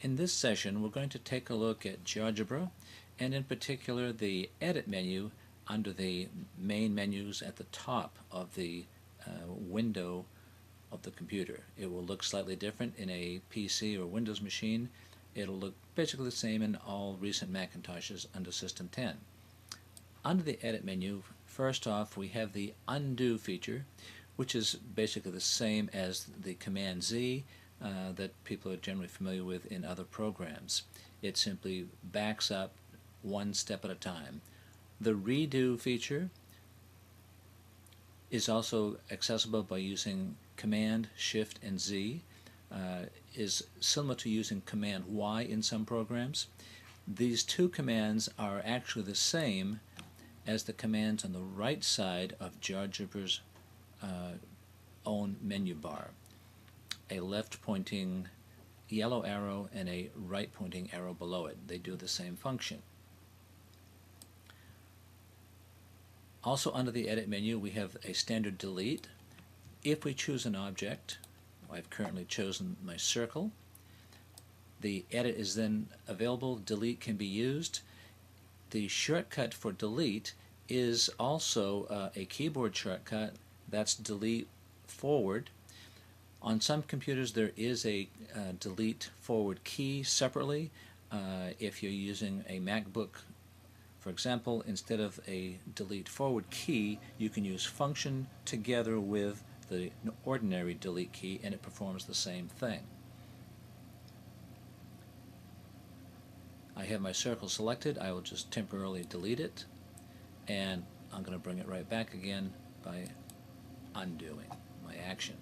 In this session, we're going to take a look at GeoGebra, and in particular the Edit menu under the main menus at the top of the window of the computer. It will look slightly different in a PC or Windows machine. It'll look basically the same in all recent Macintoshes under System 10. Under the Edit menu, first off, we have the Undo feature, which is basically the same as the Command Z that people are generally familiar with in other programs. It simply backs up one step at a time. The Redo feature is also accessible by using Command, Shift, and Z. Is similar to using Command Y in some programs. These two commands are actually the same as the commands on the right side of GeoGebra's own menu bar. A left-pointing yellow arrow and a right-pointing arrow below it. They do the same function. Also under the Edit menu, we have a standard delete. If we choose an object, I've currently chosen my circle, the edit is then available. Delete can be used. The shortcut for delete is also a keyboard shortcut. That's delete forward. On some computers there is a delete forward key separately. If you're using a MacBook, for example, instead of a delete forward key, you can use function together with the ordinary delete key and it performs the same thing. I have my circle selected. I will just temporarily delete it, and I'm going to bring it right back again by undoing my action.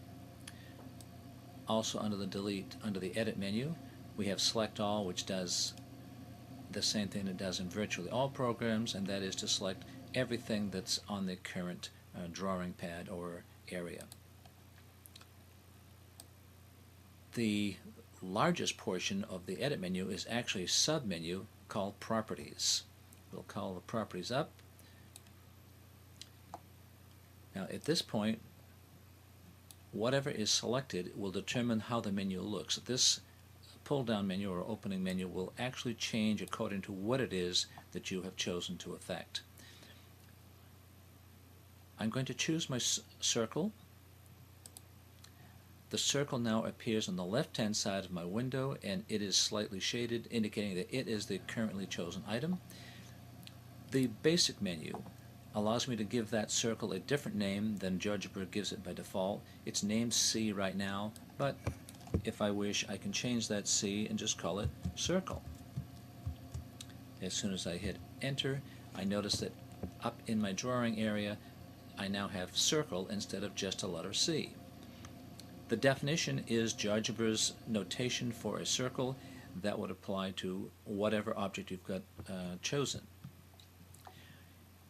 Also under the Edit menu, we have Select All, which does the same thing it does in virtually all programs, and that is to select everything that's on the current drawing pad or area. The largest portion of the Edit menu is actually a sub-menu called Properties. We'll call the Properties up. Now at this point, whatever is selected will determine how the menu looks. This pull-down menu or opening menu will actually change according to what it is that you have chosen to affect. I'm going to choose my circle. The circle now appears on the left-hand side of my window, and it is slightly shaded, indicating that it is the currently chosen item. The basic menu allows me to give that circle a different name than GeoGebra gives it by default. It's named C right now, but if I wish, I can change that C and just call it Circle. As soon as I hit Enter, I notice that up in my drawing area, I now have Circle instead of just a letter C. The definition is GeoGebra's notation for a circle that would apply to whatever object you've got chosen.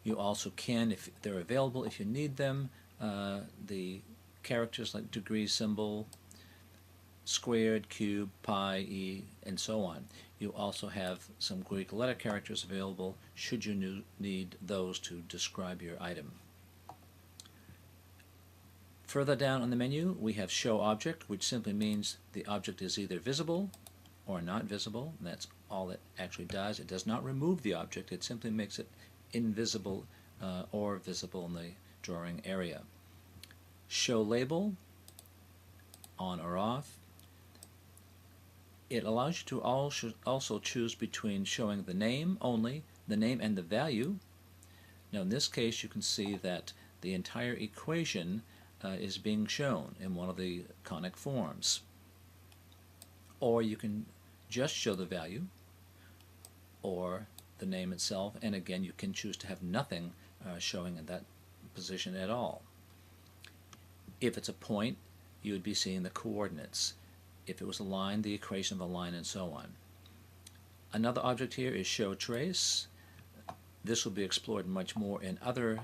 You also can, if they're available, if you need them, the characters like degree symbol, squared, cube, pi, e, and so on. You also have some Greek letter characters available should you need those to describe your item. Further down on the menu, we have Show Object, which simply means the object is either visible or not visible. And that's all it actually does. It does not remove the object. It simply makes it invisible or visible in the drawing area. Show Label, on or off. It allows you to also choose between showing the name only, the name and the value. Now in this case you can see that the entire equation is being shown in one of the conic forms. Or you can just show the value or the name itself, and again you can choose to have nothing showing in that position at all. If it's a point, you would be seeing the coordinates. If it was a line, the equation of the line, and so on. Another object here is Show Trace. This will be explored much more in other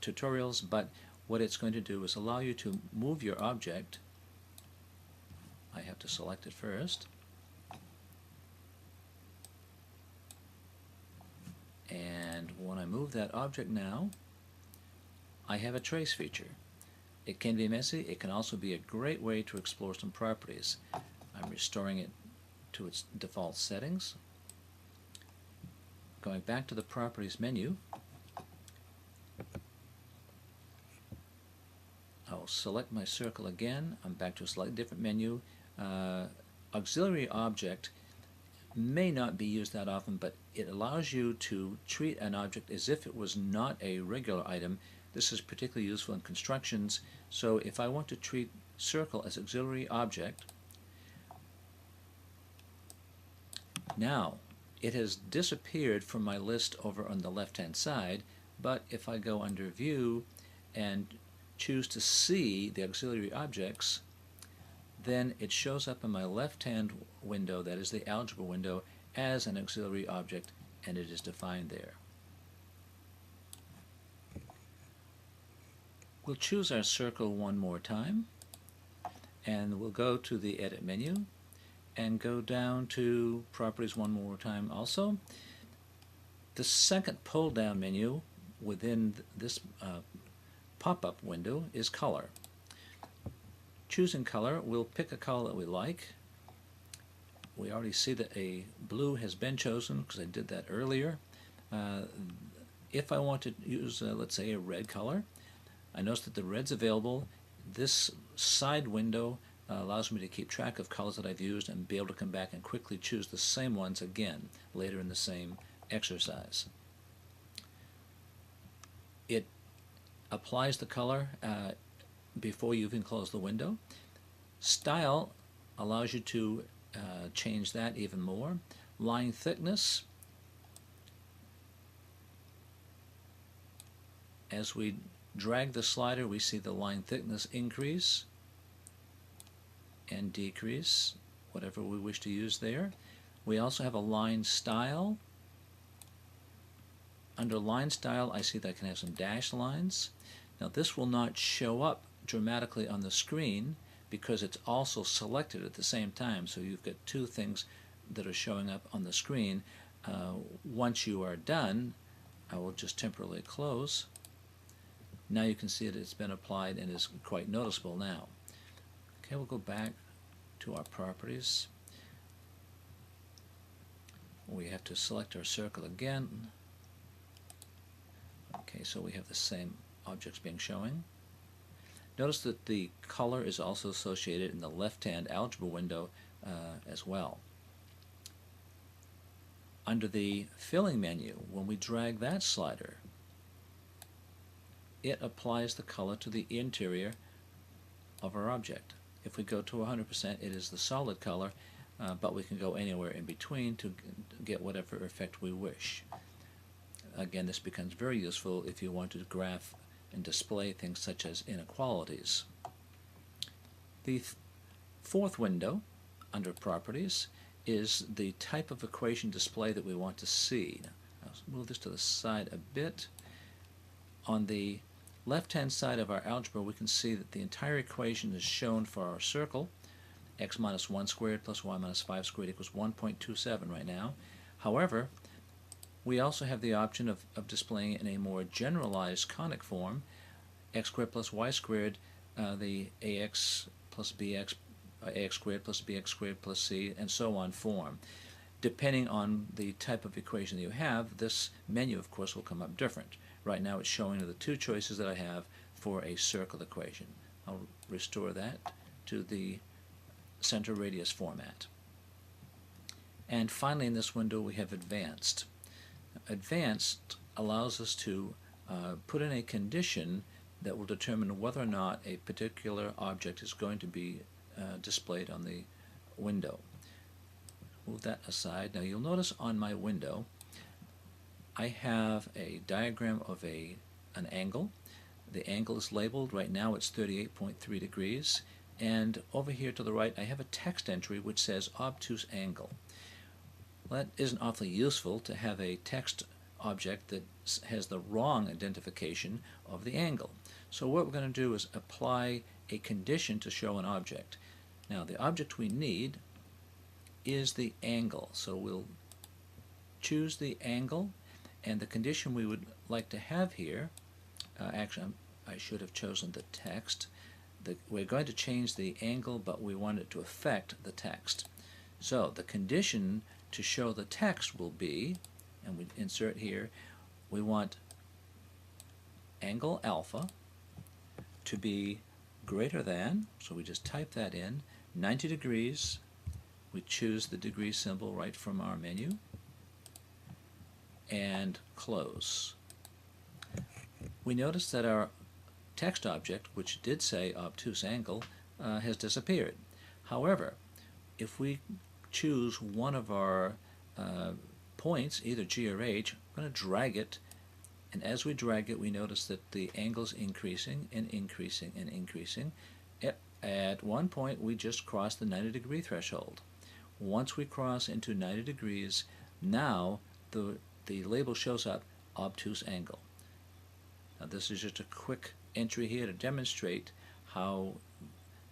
tutorials, but what it's going to do is allow you to move your object. I have to select it first. And when I move that object now, I have a trace feature. It can be messy. It can also be a great way to explore some properties. I'm restoring it to its default settings. Going back to the Properties menu, I'll select my circle again. I'm back to a slightly different menu. Auxiliary object may not be used that often, but it allows you to treat an object as if it was not a regular item. This is particularly useful in constructions. So if I want to treat circle as auxiliary object, now it has disappeared from my list over on the left hand side, but if I go under View and choose to see the auxiliary objects, then it shows up in my left-hand window, that is the algebra window, as an auxiliary object, and it is defined there. We'll choose our circle one more time, and we'll go to the Edit menu and go down to Properties one more time also. The second pull-down menu within this pop-up window is Color. Choosing color, we'll pick a color that we like. We already see that a blue has been chosen because I did that earlier. If I want to use, let's say, a red color, I notice that the red's available. This side window allows me to keep track of colors that I've used and be able to come back and quickly choose the same ones again later in the same exercise. It applies the color before you even close the window. Style allows you to change that even more. Line thickness, as we drag the slider, we see the line thickness increase and decrease, whatever we wish to use there. We also have a line style. Under line style, I see that I can have some dashed lines. Now this will not show up dramatically on the screen because it's also selected at the same time, so you've got two things that are showing up on the screen. Once you are done, I will just temporarily close. Now you can see that it's been applied and is quite noticeable now. Okay, we'll go back to our properties. We have to select our circle again. Okay, so we have the same objects being shown. Notice that the color is also associated in the left-hand algebra window as well. Under the filling menu, when we drag that slider, it applies the color to the interior of our object. If we go to 100%, it is the solid color, but we can go anywhere in between to get whatever effect we wish. Again, this becomes very useful if you want to graph and display things such as inequalities. The fourth window under Properties is the type of equation display that we want to see. I'll move this to the side a bit. On the left-hand side of our algebra, we can see that the entire equation is shown for our circle. X minus 1 squared plus y minus 5 squared equals 1.27 right now. However, we also have the option of displaying it in a more generalized conic form, x squared plus y squared, the ax plus bx, ax squared plus bx squared plus c, and so on form. Depending on the type of equation that you have, this menu, of course, will come up different. Right now it's showing the two choices that I have for a circle equation. I'll restore that to the center radius format. And finally, in this window, we have Advanced. Advanced allows us to put in a condition that will determine whether or not a particular object is going to be displayed on the window. Move that aside. Now you'll notice on my window I have a diagram of an angle. The angle is labeled. Right now it's 38.3 degrees. And over here to the right I have a text entry which says obtuse angle. Well, that isn't awfully useful to have a text object that has the wrong identification of the angle. So what we're going to do is apply a condition to show an object. Now the object we need is the angle. So we'll choose the angle, and the condition we would like to have here, actually I should have chosen the text. We're going to change the angle, but we want it to affect the text. So the condition to show the text will be, and we insert here, we want angle alpha to be greater than, so we just type that in, 90 degrees. We choose the degree symbol right from our menu, and close. We notice that our text object, which did say obtuse angle, has disappeared. However, if we choose one of our points, either G or H, we're going to drag it, and as we drag it, we notice that the angle's increasing and increasing and increasing. At one point, we just crossed the 90-degree threshold. Once we cross into 90 degrees, now the label shows up obtuse angle. Now this is just a quick entry here to demonstrate how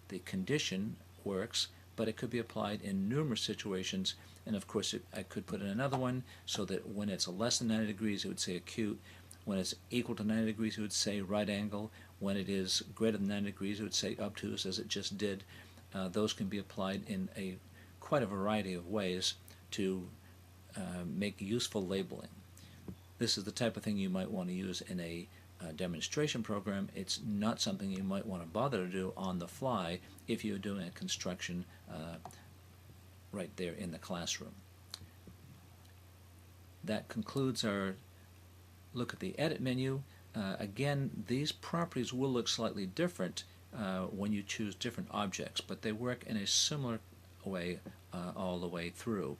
the condition works, but it could be applied in numerous situations, and of course I could put in another one so that when it's less than 90 degrees it would say acute, when it's equal to 90 degrees it would say right angle, when it is greater than 90 degrees it would say obtuse, as it just did. Those can be applied in quite a variety of ways to make useful labeling. This is the type of thing you might want to use in a demonstration program. It's not something you might want to bother to do on the fly if you're doing a construction right there in the classroom. That concludes our look at the edit menu. Again, these properties will look slightly different when you choose different objects, but they work in a similar way all the way through.